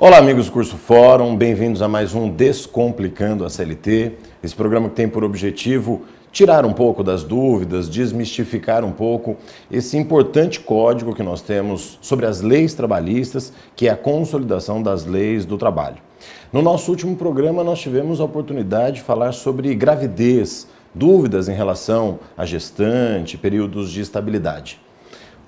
Olá, amigos do Curso Fórum, bem-vindos a mais um Descomplicando a CLT, esse programa que tem por objetivo tirar um pouco das dúvidas, desmistificar um pouco esse importante código que nós temos sobre as leis trabalhistas, que é a consolidação das leis do trabalho. No nosso último programa, nós tivemos a oportunidade de falar sobre gravidez, dúvidas em relação à gestante, períodos de estabilidade.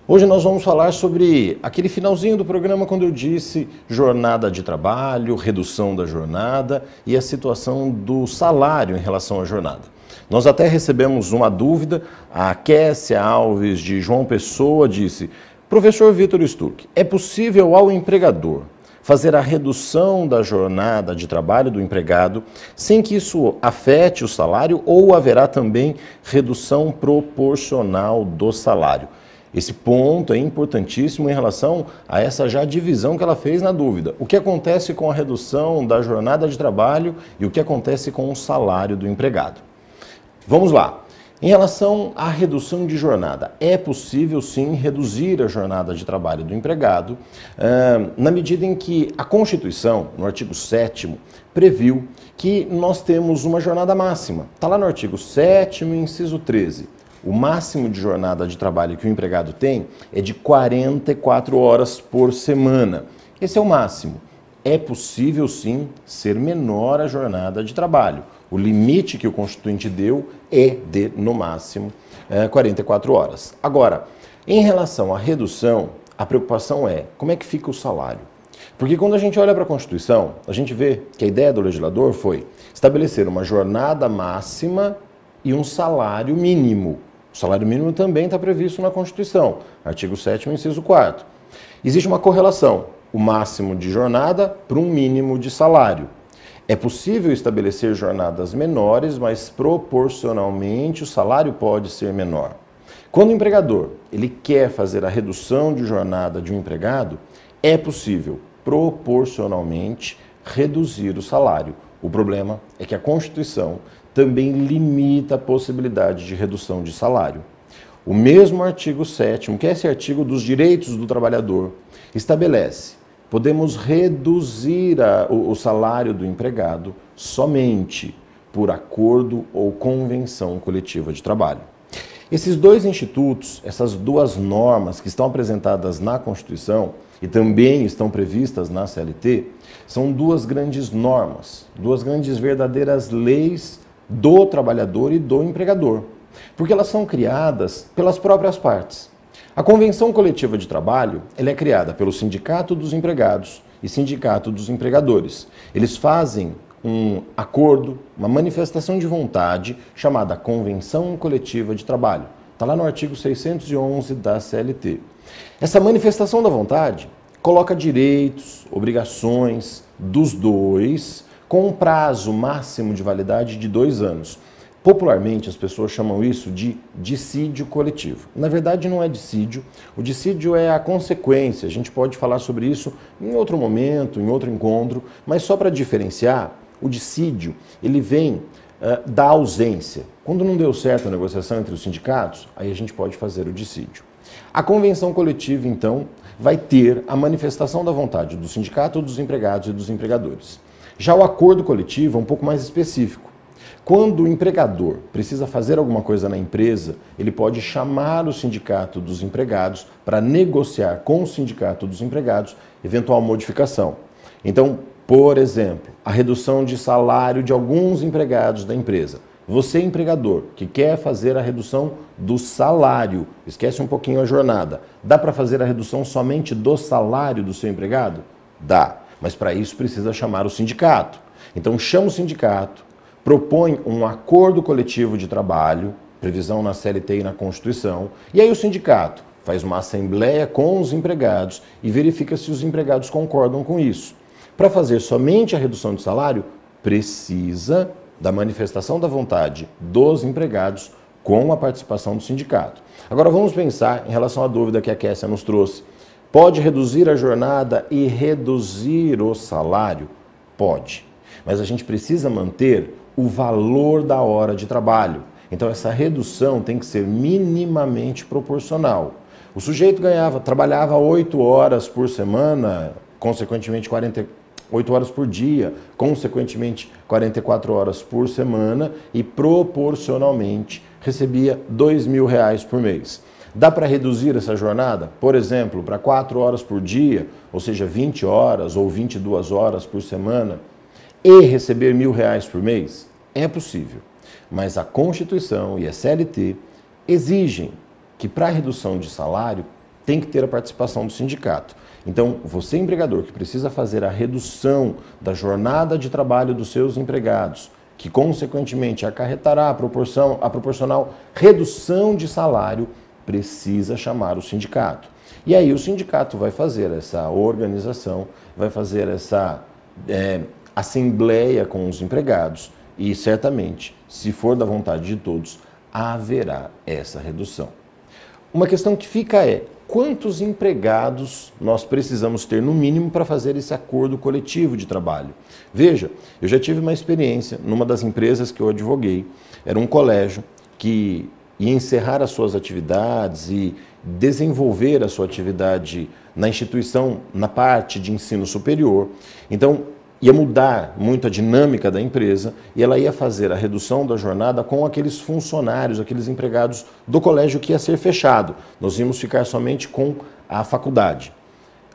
Hoje nós vamos falar sobre aquele finalzinho do programa quando eu disse jornada de trabalho, redução da jornada e a situação do salário em relação à jornada. Nós até recebemos uma dúvida, a Kessia Alves de João Pessoa disse: professor Vitor Stuck, é possível ao empregador fazer a redução da jornada de trabalho do empregado sem que isso afete o salário ou haverá também redução proporcional do salário? Esse ponto é importantíssimo em relação a essa já divisão que ela fez na dúvida. O que acontece com a redução da jornada de trabalho e o que acontece com o salário do empregado? Vamos lá. Em relação à redução de jornada, é possível sim reduzir a jornada de trabalho do empregado, na medida em que a Constituição, no artigo 7º, previu que nós temos uma jornada máxima. Está lá no artigo 7º, inciso 13. O máximo de jornada de trabalho que o empregado tem é de 44 horas por semana. Esse é o máximo. É possível, sim, ser menor a jornada de trabalho. O limite que o Constituinte deu é de, no máximo, 44 horas. Agora, em relação à redução, a preocupação é como é que fica o salário. Porque quando a gente olha para a Constituição, a gente vê que a ideia do legislador foi estabelecer uma jornada máxima e um salário mínimo. O salário mínimo também está previsto na Constituição, artigo 7º, inciso 4º. Existe uma correlação, o máximo de jornada para um mínimo de salário. É possível estabelecer jornadas menores, mas proporcionalmente o salário pode ser menor. Quando o empregador ele quer fazer a redução de jornada de um empregado, é possível proporcionalmente reduzir o salário. O problema é que a Constituição também limita a possibilidade de redução de salário. O mesmo artigo 7º, que é esse artigo dos direitos do trabalhador, estabelece: podemos reduzir o salário do empregado somente por acordo ou convenção coletiva de trabalho. Esses dois institutos, essas duas normas que estão apresentadas na Constituição e também estão previstas na CLT, são duas grandes normas, duas grandes verdadeiras leis do trabalhador e do empregador, porque elas são criadas pelas próprias partes. A Convenção Coletiva de Trabalho ela é criada pelo Sindicato dos Empregados e Sindicato dos Empregadores. Eles fazem um acordo, uma manifestação de vontade chamada Convenção Coletiva de Trabalho. Está lá no artigo 611 da CLT. Essa manifestação da vontade coloca direitos, obrigações dos dois com um prazo máximo de validade de 2 anos. Popularmente, as pessoas chamam isso de dissídio coletivo. Na verdade, não é dissídio. O dissídio é a consequência. A gente pode falar sobre isso em outro momento, em outro encontro, mas só para diferenciar, o dissídio ele vem da ausência. Quando não deu certo a negociação entre os sindicatos, aí a gente pode fazer o dissídio. A convenção coletiva, então, vai ter a manifestação da vontade do sindicato, dos empregados e dos empregadores. Já o acordo coletivo é um pouco mais específico. Quando o empregador precisa fazer alguma coisa na empresa, ele pode chamar o sindicato dos empregados para negociar com o sindicato dos empregados eventual modificação. Então, por exemplo, a redução de salário de alguns empregados da empresa. Você, empregador, que quer fazer a redução do salário, esquece um pouquinho a jornada, dá para fazer a redução somente do salário do seu empregado? Dá, mas para isso precisa chamar o sindicato. Então chama o sindicato, propõe um acordo coletivo de trabalho, previsão na CLT e na Constituição, e aí o sindicato faz uma assembleia com os empregados e verifica se os empregados concordam com isso. Para fazer somente a redução de salário, precisa da manifestação da vontade dos empregados com a participação do sindicato. Agora vamos pensar em relação à dúvida que a Kessia nos trouxe. Pode reduzir a jornada e reduzir o salário? Pode, mas a gente precisa manter o valor da hora de trabalho. Então essa redução tem que ser minimamente proporcional. O sujeito trabalhava 8 horas por semana, consequentemente 8 horas por dia, consequentemente 44 horas por semana e proporcionalmente recebia R$2.000 por mês. Dá para reduzir essa jornada, por exemplo, para 4 horas por dia, ou seja, 20 horas ou 22 horas por semana, e receber R$1.000 por mês? É possível, mas a Constituição e a CLT exigem que para a redução de salário tem que ter a participação do sindicato. Então, você empregador que precisa fazer a redução da jornada de trabalho dos seus empregados, que consequentemente acarretará a proporcional redução de salário, precisa chamar o sindicato. E aí o sindicato vai fazer essa organização, vai fazer essa assembleia com os empregados e certamente, se for da vontade de todos, haverá essa redução. Uma questão que fica é: quantos empregados nós precisamos ter no mínimo para fazer esse acordo coletivo de trabalho? Veja, eu já tive uma experiência numa das empresas que eu advoguei. Era um colégio que ia encerrar as suas atividades e desenvolver a sua atividade na instituição, na parte de ensino superior. Então, ia mudar muito a dinâmica da empresa e ela ia fazer a redução da jornada com aqueles funcionários, aqueles empregados do colégio que ia ser fechado. Nós íamos ficar somente com a faculdade.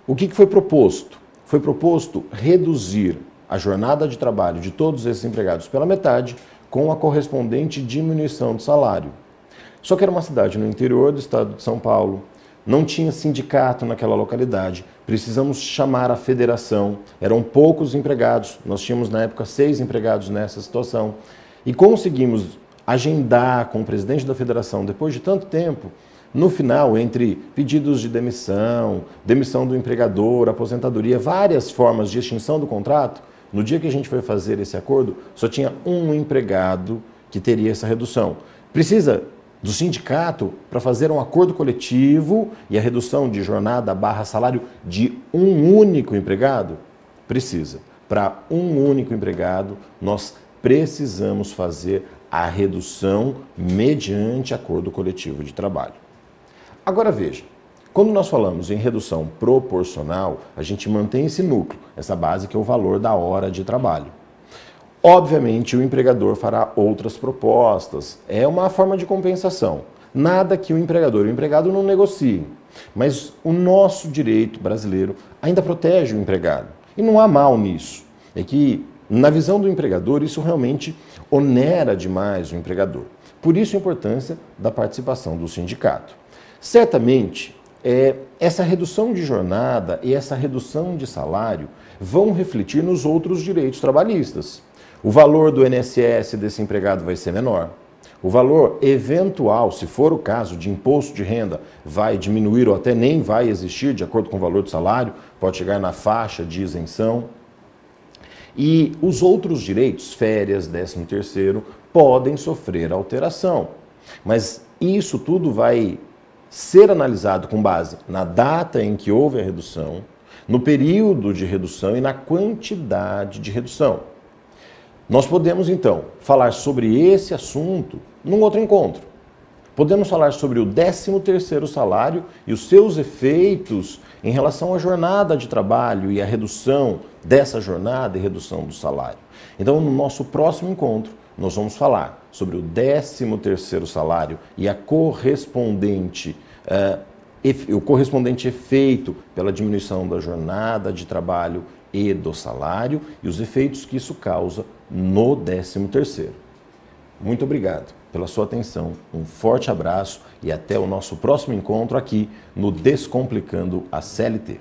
O que foi proposto? Foi proposto reduzir a jornada de trabalho de todos esses empregados pela metade com a correspondente diminuição de salário. Só que era uma cidade no interior do estado de São Paulo, não tinha sindicato naquela localidade, precisamos chamar a federação, eram poucos empregados, nós tínhamos na época 6 empregados nessa situação, e conseguimos agendar com o presidente da federação, depois de tanto tempo, no final, entre pedidos de demissão, demissão do empregador, aposentadoria, várias formas de extinção do contrato, no dia que a gente foi fazer esse acordo, só tinha um empregado que teria essa redução. Precisa do sindicato para fazer um acordo coletivo e a redução de jornada / salário de um único empregado? Precisa. Para um único empregado, nós precisamos fazer a redução mediante acordo coletivo de trabalho. Agora veja, quando nós falamos em redução proporcional, a gente mantém esse núcleo, essa base que é o valor da hora de trabalho. Obviamente, o empregador fará outras propostas. É uma forma de compensação. Nada que o empregador e o empregado não negociem. Mas o nosso direito brasileiro ainda protege o empregado. E não há mal nisso. É que, na visão do empregador, isso realmente onera demais o empregador. Por isso a importância da participação do sindicato. Certamente, essa redução de jornada e essa redução de salário vão refletir nos outros direitos trabalhistas. O valor do INSS desse empregado vai ser menor. O valor eventual, se for o caso de imposto de renda, vai diminuir ou até nem vai existir, de acordo com o valor do salário, pode chegar na faixa de isenção. E os outros direitos, férias, 13º, podem sofrer alteração. Mas isso tudo vai ser analisado com base na data em que houve a redução, no período de redução e na quantidade de redução. Nós podemos, então, falar sobre esse assunto num outro encontro. Podemos falar sobre o 13º salário e os seus efeitos em relação à jornada de trabalho e a redução dessa jornada e redução do salário. Então, no nosso próximo encontro, nós vamos falar sobre o 13º salário e o correspondente efeito pela diminuição da jornada de trabalho e do salário e os efeitos que isso causa no 13º. Muito obrigado pela sua atenção, um forte abraço e até o nosso próximo encontro aqui no Descomplicando a CLT.